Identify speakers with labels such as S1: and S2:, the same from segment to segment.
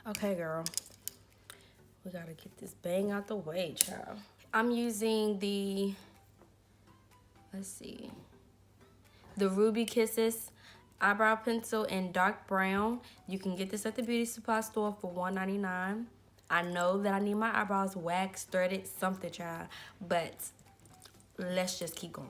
S1: Okay, girl. We gotta get this bang out the way, child. I'm using the, let's see, the Ruby Kisses eyebrow pencil in dark brown. You can get this at the beauty supply store for $1.99. I know that I need my eyebrows waxed, threaded, something, child, but let's just keep going.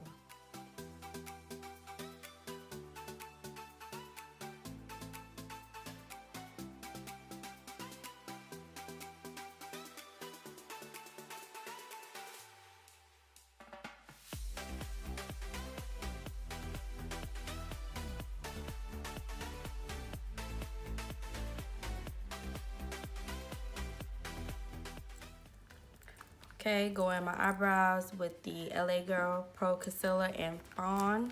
S1: Okay, go in my eyebrows with the LA Girl Pro Concealer and Fawn.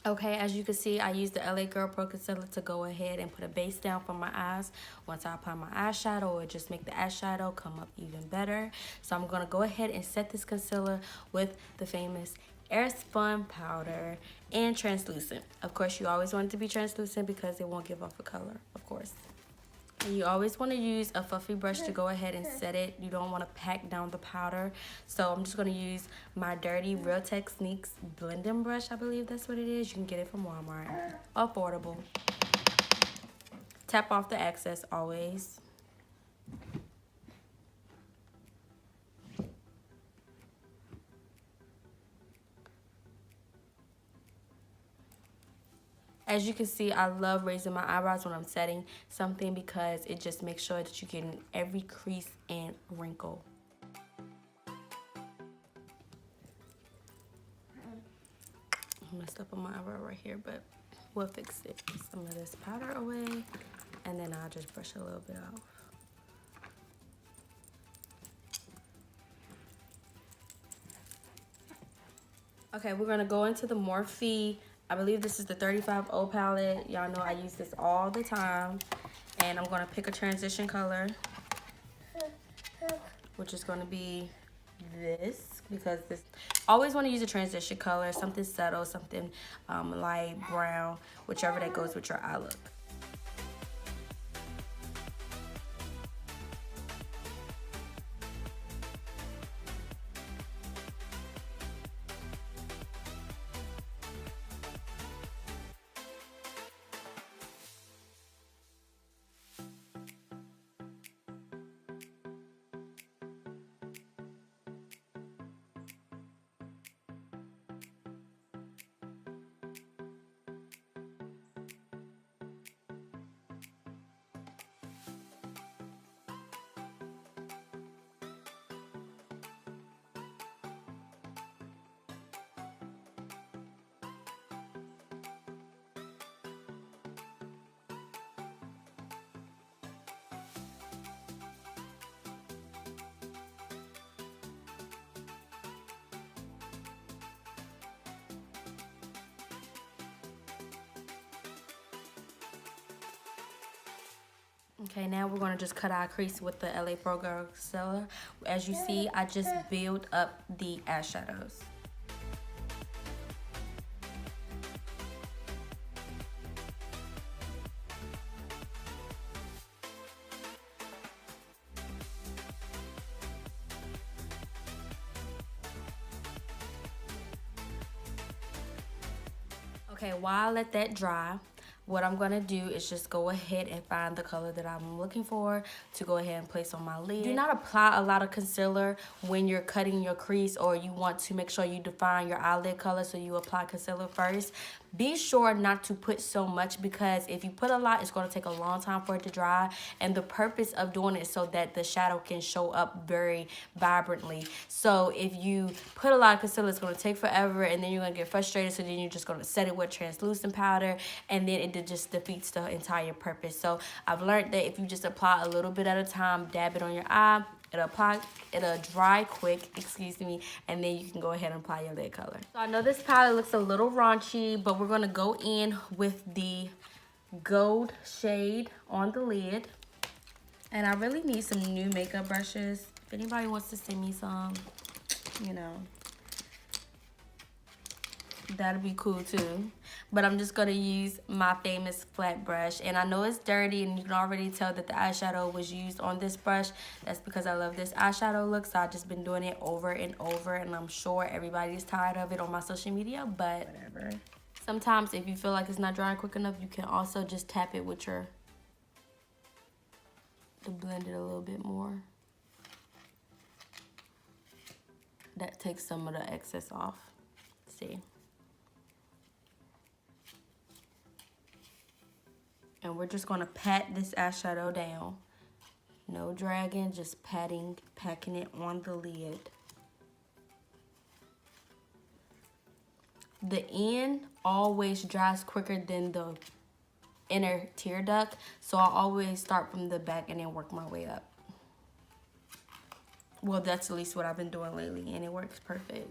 S1: Okay, as you can see, I used the LA Girl Pro Concealer to go ahead and put a base down for my eyes. Once I apply my eyeshadow, it will just make the eyeshadow come up even better. So I'm going to go ahead and set this concealer with the famous Airspun powder and translucent. Of course, you always want it to be translucent because it won't give off a color, of course. And you always want to use a fluffy brush to go ahead and set it. You don't want to pack down the powder. So I'm just going to use my dirty Real Techniques blending brush. I believe that's what it is. You can get it from Walmart. Affordable. Tap off the excess always. As you can see, I love raising my eyebrows when I'm setting something because it just makes sure that you're getting every crease and wrinkle. I messed up on my eyebrow right here, but we'll fix it. Some of this powder away, and then I'll just brush a little bit off. Okay, we're gonna go into the Morphe. I believe this is the 35O palette. Y'all know I use this all the time. And I'm gonna pick a transition color, which is gonna be this, because this, always wanna use a transition color, something subtle, something light brown, whichever that goes with your eye look. Okay, now we're gonna just cut our crease with the LA Pro Girl Concealer. As you see, I just build up the eyeshadows. Okay, while I let that dry, what I'm gonna do is just go ahead and find the color that I'm looking for to go ahead and place on my lid. Do not apply a lot of concealer when you're cutting your crease, or you want to make sure you define your eyelid color, so you apply concealer first. Be sure not to put so much, because if you put a lot, it's going to take a long time for it to dry, and the purpose of doing it is so that the shadow can show up very vibrantly. So if you put a lot of concealer, it's going to take forever, and then you're going to get frustrated, so then you're just going to set it with translucent powder, and then it just defeats the entire purpose. So I've learned that if you just apply a little bit at a time, dab it on your eye, it'll dry quick, excuse me, and then you can go ahead and apply your lid color. So I know this palette looks a little raunchy, but we're gonna go in with the gold shade on the lid. And I really need some new makeup brushes. If anybody wants to send me some, you know, that'd be cool too. But I'm just gonna use my famous flat brush, and I know it's dirty, and you can already tell that the eyeshadow was used on this brush. That's because I love this eyeshadow look, so I've just been doing it over and over, and I'm sure everybody's tired of it on my social media, but whatever. Sometimes if you feel like it's not drying quick enough, you can also just tap it with your, to blend it a little bit more. That takes some of the excess off. See? And we're just gonna pat this eyeshadow down. No dragging, just packing it on the lid. The end always dries quicker than the inner tear duct, so I always start from the back and then work my way up. Well, that's at least what I've been doing lately, and it works perfect.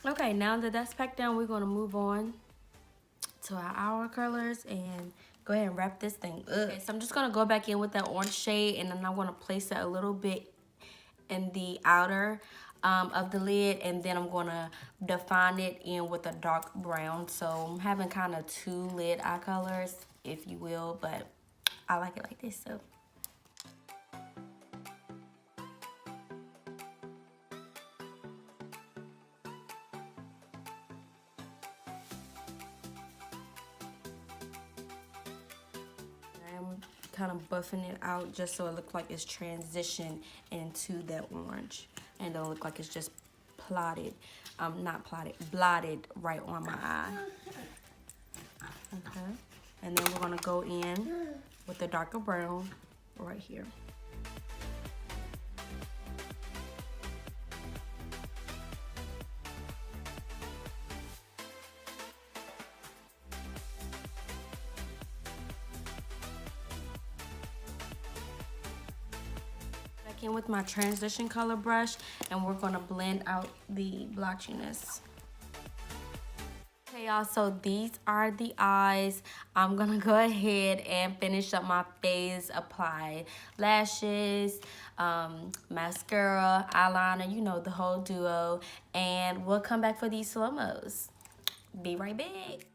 S1: Okay, now that that's packed down, we're gonna move on to our outer colors and go ahead and wrap this thing up. Okay, so I'm just gonna go back in with that orange shade, and then I'm gonna place it a little bit in the outer of the lid, and then I'm gonna define it in with a dark brown. So I'm having kind of two lid eye colors, if you will, but I like it like this, so. Kind of buffing it out just so it looks like it's transitioned into that orange, and don't look like it's just blotted right on my eye. Okay, and then we're gonna go in with the darker brown right here. In with my transition color brush, and we're going to blend out the blotchiness. Okay, y'all, so these are the eyes. I'm gonna go ahead and finish up my face, apply lashes, mascara, eyeliner, you know, the whole duo, and we'll come back for these slow-mos. Be right back.